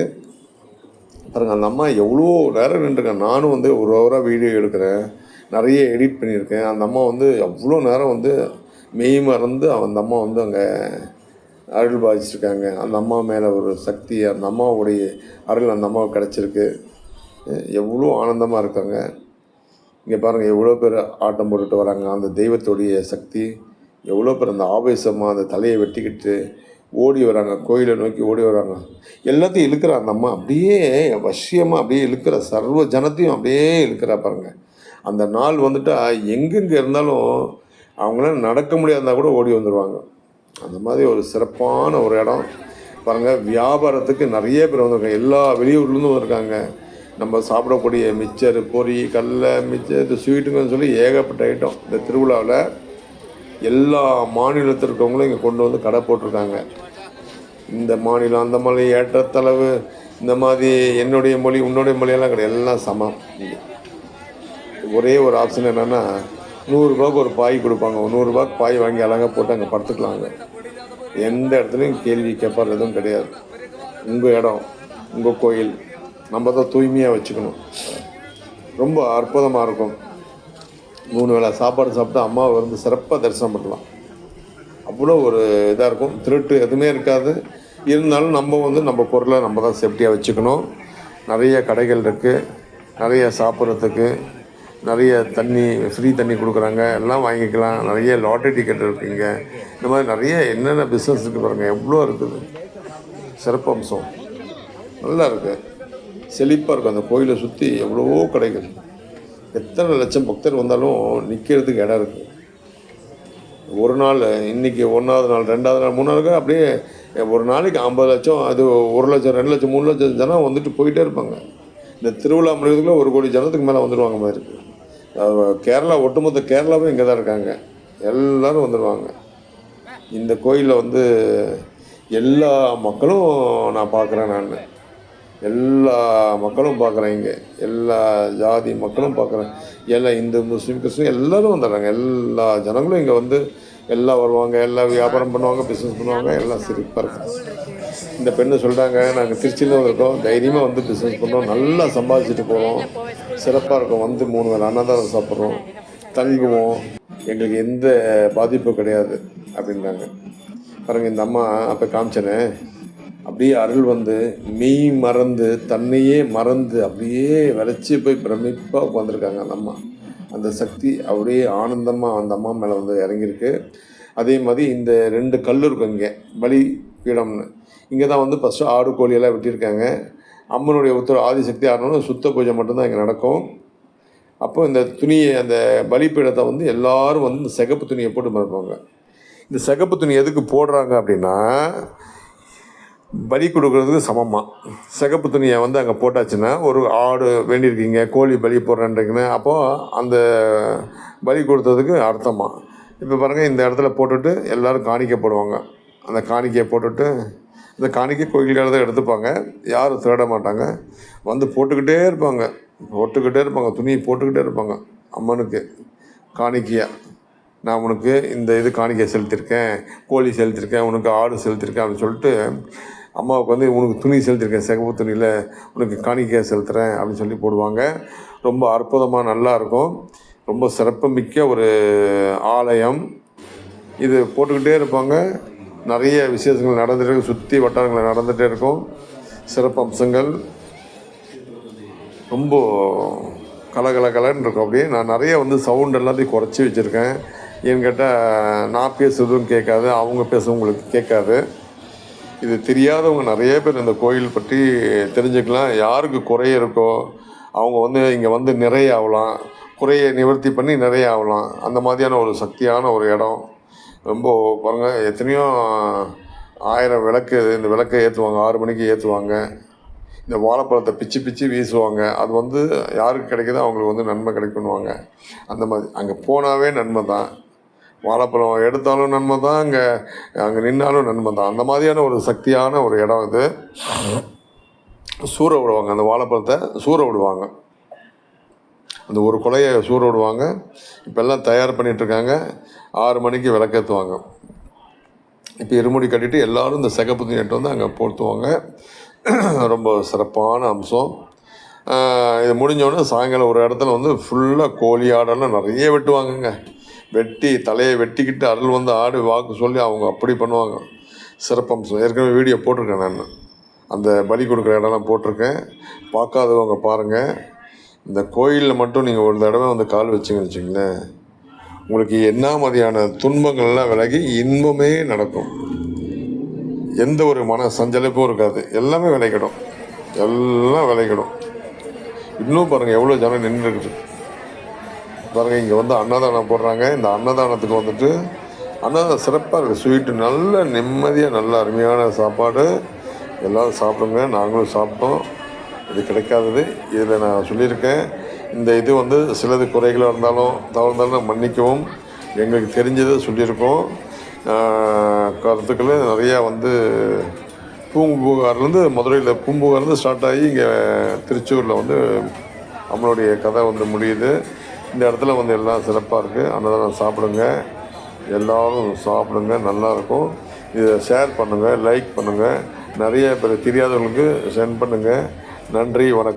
பாருங்கள், அந்த அம்மா எவ்வளோ நேரம் நின்றுருக்கேன். நானும் வந்து ஒரு ஹவராக வீடியோ எடுக்கிறேன், நிறைய எடிட் பண்ணியிருக்கேன். அந்த அம்மா வந்து எவ்வளோ நேரம் வந்து மெய் மறந்து அந்த அம்மா வந்து அங்கே அருள் பாதிச்சிருக்காங்க. அந்த அம்மா மேலே ஒரு சக்தி, அந்த அம்மாவுடைய அருள் அந்த அம்மாவுக்கு கிடச்சிருக்கு. எவ்வளோ ஆனந்தமாக இருக்காங்க. இங்கே பாருங்கள், எவ்வளோ பேர் ஆட்டம் போட்டுட்டு வராங்க. அந்த தெய்வத்துடைய சக்தி எவ்வளோ பேர் அந்த ஆவேசமாக அந்த தலையை வெட்டிக்கிட்டு ஓடி வராங்க, கோயிலை நோக்கி ஓடி வராங்க. எல்லாத்தையும் இழுக்கிற அந்த அம்மா அப்படியே வசியமாக அப்படியே இழுக்கிற, சர்வ ஜனத்தையும் அப்படியே இழுக்கிறா பாருங்கள். அந்த நாள் வந்துட்டால் எங்கெங்கே இருந்தாலும் அவங்களாம் நடக்க முடியாதுன்னா கூட ஓடி வந்துடுவாங்க. அந்த மாதிரி ஒரு சிறப்பான ஒரு இடம் பாருங்கள். வியாபாரத்துக்கு நிறைய பேர் வந்திருக்காங்க, எல்லா வெளியூர்லேருந்தும் வந்திருக்காங்க. நம்ம சாப்பிடக்கூடிய மிச்சர், பொரி, கடலை மிச்சர், ஸ்வீட்டுங்கன்னு சொல்லி ஏகப்பட்ட ஐட்டம் இந்த திருவிழாவில். எல்லா மாநிலத்தில் இருக்கவங்களும் இங்கே கொண்டு வந்து கடை போட்டிருக்காங்க. இந்த மாநிலம் அந்த மாநிலம் ஏற்றத்தளவு இந்த மாதிரி என்னுடைய மொழி உன்னுடைய மொழியெல்லாம் கிடையாது, எல்லாம் சமம். இங்கே ஒரே ஒரு ஆப்ஷன் என்னென்னா, 100 ரூபாய்க்கு ஒரு பாய் கொடுப்பாங்க. 100 ரூபாய்க்கு பாய் வாங்கி அழகாக போட்டு அங்கே படுத்துக்கலாங்க. எந்த இடத்துலையும் கேள்வி கேட்பார் எதுவும் கிடையாது. உங்கள் இடம், உங்கள் கோயில், நம்ம தான் தூய்மையாக வச்சுக்கணும். ரொம்ப அற்புதமாக இருக்கும். 3 வேளை சாப்பாடு சாப்பிட்டு அம்மாவை வந்து சிறப்பாக தரிசனம் பண்ணலாம். அவ்வளோ ஒரு இதாக இருக்கும். திருட்டு எதுவுமே இருக்காது. இருந்தாலும் நம்ம வந்து நம்ம பொருளை நம்ம தான் சேஃப்டியாக வச்சுக்கணும். நிறைய கடைகள் இருக்குது, நிறைய சாப்பிட்றதுக்கு, நிறைய தண்ணி, ஃப்ரீ தண்ணி கொடுக்குறாங்க, எல்லாம் வாங்கிக்கலாம். நிறைய லாட்டரி டிக்கெட் இருக்குங்க. இந்த மாதிரி நிறைய என்னென்ன பிஸ்னஸ் இருக்குது பாருங்கள், எவ்வளோ இருக்குது. சிறப்பம்சம் நல்லா இருக்குது, செழிப்பாக இருக்கும். அந்த கோயிலை சுற்றி எவ்வளவோ கடைகள். எத்தனை லட்சம் பக்தர் வந்தாலும் நிற்கிறதுக்கு இடம் இருக்குது. ஒரு நாள், இன்றைக்கி 1வது நாள், 2வது நாள், 3வது நாள், அப்படியே ஒரு நாளைக்கு 50 லட்சம், அது 1 லட்சம், 2 லட்சம், 3 லட்சம் ஜனம் வந்துட்டு போயிட்டே இருப்பாங்க. இந்த திருவிழா முடிவுக்குள்ளே 1 கோடி ஜனத்துக்கு மேலே வந்துடுவாங்க மாதிரி இருக்குது. கேரளா, ஒட்டுமொத்த கேரளாவும் இங்கே தான் இருக்காங்க, எல்லோரும் வந்துடுவாங்க. இந்த கோயிலில் வந்து எல்லா மக்களும் நான் பார்க்குறேன். நான் எல்லா மக்களும் பார்க்குறேன். இங்கே எல்லா ஜாதி மக்களும் பார்க்குறேன். எல்லாம் இந்து, முஸ்லீம், கிறிஸ்டின் எல்லோரும் வந்துடுறாங்க. எல்லா ஜனங்களும் இங்கே வந்து எல்லாம் வருவாங்க, எல்லாம் வியாபாரம் பண்ணுவாங்க, பிஸ்னஸ் பண்ணுவாங்க, எல்லாம் சிரிப்பாக இருக்கும். இந்த பெண்ணு சொல்கிறாங்க, நாங்கள் திருச்சியில் இருக்கோம், தைரியமாக வந்து பிஸ்னஸ் பண்ணுறோம், நல்லா சம்பாதிச்சுட்டு போகிறோம், சிறப்பாக இருக்கும். வந்து 3 வேளை அன்னதானம் சாப்பிட்றோம், தங்குவோம், எங்களுக்கு எந்த பாதிப்பும் கிடையாது அப்படின்றாங்க. பாருங்கள், இந்த அம்மா அப்போ காமிச்சனே, அப்படியே அருள் வந்து மெய் மறந்து தன்னையே மறந்து அப்படியே விளைச்சி போய் பிரமிப்பாக உட்காந்துருக்காங்க அந்த அம்மா. அந்த சக்தி அப்படியே ஆனந்தமாக அந்த அம்மா மேலே வந்து இறங்கியிருக்கு. அதே மாதிரி இந்த 2 கல் இருக்கும் இங்கே, பலி பீடம்னு. இங்கே தான் வந்து ஃபஸ்ட்டு ஆடு கோழியெல்லாம் வெட்டியிருக்காங்க. அம்மனுடைய உத்தரவு, ஆதிசக்தி ஆடணும், சுத்த பூஜை மட்டும்தான் இங்கே நடக்கும். அப்போ இந்த துணியை, அந்த பலிப்பீடத்தை வந்து எல்லோரும் வந்து இந்த சிகப்பு துணியை போட்டு மறைப்பாங்க. இந்த சிகப்பு துணி எதுக்கு போடுறாங்க அப்படின்னா, பலி கொடுக்குறதுக்கு சமமாக சிகப்பு துணியை வந்து அங்கே போட்டாச்சுன்னா, ஒரு ஆடு வேண்டியிருக்கீங்க, கோழி பலி போடுறேன்றீங்கன்னு, அப்போது அந்த பலி கொடுத்ததுக்கு அர்த்தமாக. இப்போ பாருங்கள், இந்த இடத்துல போட்டுட்டு எல்லோரும் காணிக்கை போடுவாங்க. அந்த காணிக்கையை போட்டுட்டு, இந்த காணிக்கை கோயிலுக்காக தான் எடுத்துப்பாங்க, யாரும் திருட மாட்டாங்க. வந்து போட்டுக்கிட்டே இருப்பாங்க, துணியை போட்டுக்கிட்டே இருப்பாங்க. அம்மனுக்கு காணிக்கையாக, நான் உனக்கு இந்த இது காணிக்கை செலுத்தியிருக்கேன், கோழி செலுத்தியிருக்கேன், உனக்கு ஆடு செலுத்தியிருக்கேன் அப்படின்னு சொல்லிட்டு, அம்மாவுக்கு வந்து உனக்கு துணி செலுத்தியிருக்கேன், சிகப்பு துணியில் உனக்கு காணிக்கை செலுத்துகிறேன் அப்படின்னு சொல்லி போடுவாங்க. ரொம்ப அற்புதமாக நல்லாயிருக்கும். ரொம்ப சிறப்புமிக்க ஒரு ஆலயம் இது. போட்டுக்கிட்டே இருப்பாங்க, நிறைய விசேஷங்கள் நடந்துகிட்டே இருக்கும், சுற்றி வட்டாரங்கள் நடந்துகிட்டே இருக்கும். சிறப்பு அம்சங்கள் ரொம்ப கலகலன்னு இருக்கும். அப்படியே நான் நிறைய வந்து சவுண்ட் எல்லாத்தையும் குறைச்சி வச்சுருக்கேன். ஏன்னு கேட்டால், நான் பேசுகிறதும் கேட்காது, அவங்க பேசுகிறவங்களுக்கு கேட்காது. இது தெரியாதவங்க நிறைய பேர் இந்த கோயில் பற்றி தெரிஞ்சுக்கலாம். யாருக்கு குறைய இருக்கோ அவங்க வந்து இங்கே வந்து நிறைய ஆகலாம், குறையை நிவர்த்தி பண்ணி நிறைய ஆகலாம். அந்த மாதிரியான ஒரு சக்தியான ஒரு இடம். ரொம்ப பாருங்கள், எத்தனையோ 1000 விளக்கு, இந்த விளக்கை ஏற்றுவாங்க, 6 மணிக்கு ஏற்றுவாங்க. இந்த வாழைப்பழத்தை பிச்சு வீசுவாங்க. அது வந்து யாருக்கு கிடைக்குதோ அவங்களுக்கு வந்து நன்மை கிடைக்குன்னுவாங்க. அந்த மாதிரி அங்கே போனாவே நன்மை தான். வாழைப்பழம் எடுத்தாலும் நன்மை தான், அங்கே நின்னாலும் நன்மை தான். அந்த மாதிரியான ஒரு சக்தியான ஒரு இடம் இது. சூற விடுவாங்க, அந்த வாழைப்பழத்தை சூற விடுவாங்க, அந்த ஒரு கொலையை சூற விடுவாங்க. இப்போ எல்லாம் தயார் பண்ணிகிட்ருக்காங்க. 6 மணிக்கு விளக்கேற்றுவாங்க. இப்போ இருமுடி கட்டிட்டு எல்லோரும் இந்த சிகப்பு துணி எடுத்து வந்து அங்கே போர்த்துவாங்க. ரொம்ப சிறப்பான அம்சம். இது முடிஞ்சோடனே சாயங்காலம் ஒரு இடத்துல வந்து ஃபுல்லாக கோழி ஆடெல்லாம் நிறைய வெட்டுவாங்கங்க. வெட்டி தலையை வெட்டிக்கிட்டு அருள் வந்து ஆடு வாக்கு சொல்லி அவங்க அப்படி பண்ணுவாங்க. சிறப்பம்சம் ஏற்கனவே வீடியோ போட்டிருக்கேன், நான் அந்த பலி கொடுக்குற இடம்லாம் போட்டிருக்கேன். பார்க்காதவங்க பாருங்கள். இந்த கோயிலில் மட்டும் நீங்கள் ஒரு தடவை வந்து கால் வச்சிங்கன்னு வச்சிங்களேன், உங்களுக்கு என்ன மாதிரியான துன்பங்கள்லாம் விலகி இன்பமே நடக்கும். எந்த ஒரு மன சஞ்சலிப்பும் இருக்காது, எல்லாமே விளைக்கிடும், எல்லாம் விளைக்கிடும். இன்னும் பாருங்கள் எவ்வளோ ஜனம் நின்று இருக்குது பாருங்கள். இங்கே வந்து அன்னதானம் போடுறாங்க. இந்த அன்னதானத்துக்கு வந்துட்டு அன்னதானம் சிறப்பாக இருக்குது. ஸ்வீட்டு நல்ல நிம்மதியாக நல்ல அருமையான சாப்பாடு. எல்லோரும் சாப்பிடுங்க, நாங்களும் சாப்பிட்டோம். இது கிடைக்காதது, இதில் நான் சொல்லியிருக்கேன். இந்த இது வந்து சிலது குறைகளாக இருந்தாலும் தவறுந்தாலும் மன்னிக்கவும். எங்களுக்கு தெரிஞ்சதை சொல்லியிருக்கோம். கருத்துக்கள் நிறையா வந்து பூம்புகார்லேருந்து மதுரையில் பூம்புகார்லேருந்து ஸ்டார்ட் ஆகி இங்கே திருச்சூரில் வந்து நம்மளுடைய கதை வந்து முடியுது. இந்த இடத்துல வந்து எல்லாம் சிறப்பாக இருக்குது. அன்னதானம் சாப்பிடுங்க, எல்லோரும் சாப்பிடுங்க, நல்லாயிருக்கும். இதை ஷேர் பண்ணுங்கள், லைக் பண்ணுங்கள், நிறைய பேர் தெரியாதவங்களுக்கு சென்ட் பண்ணுங்கள். நன்றி, வணக்கம்.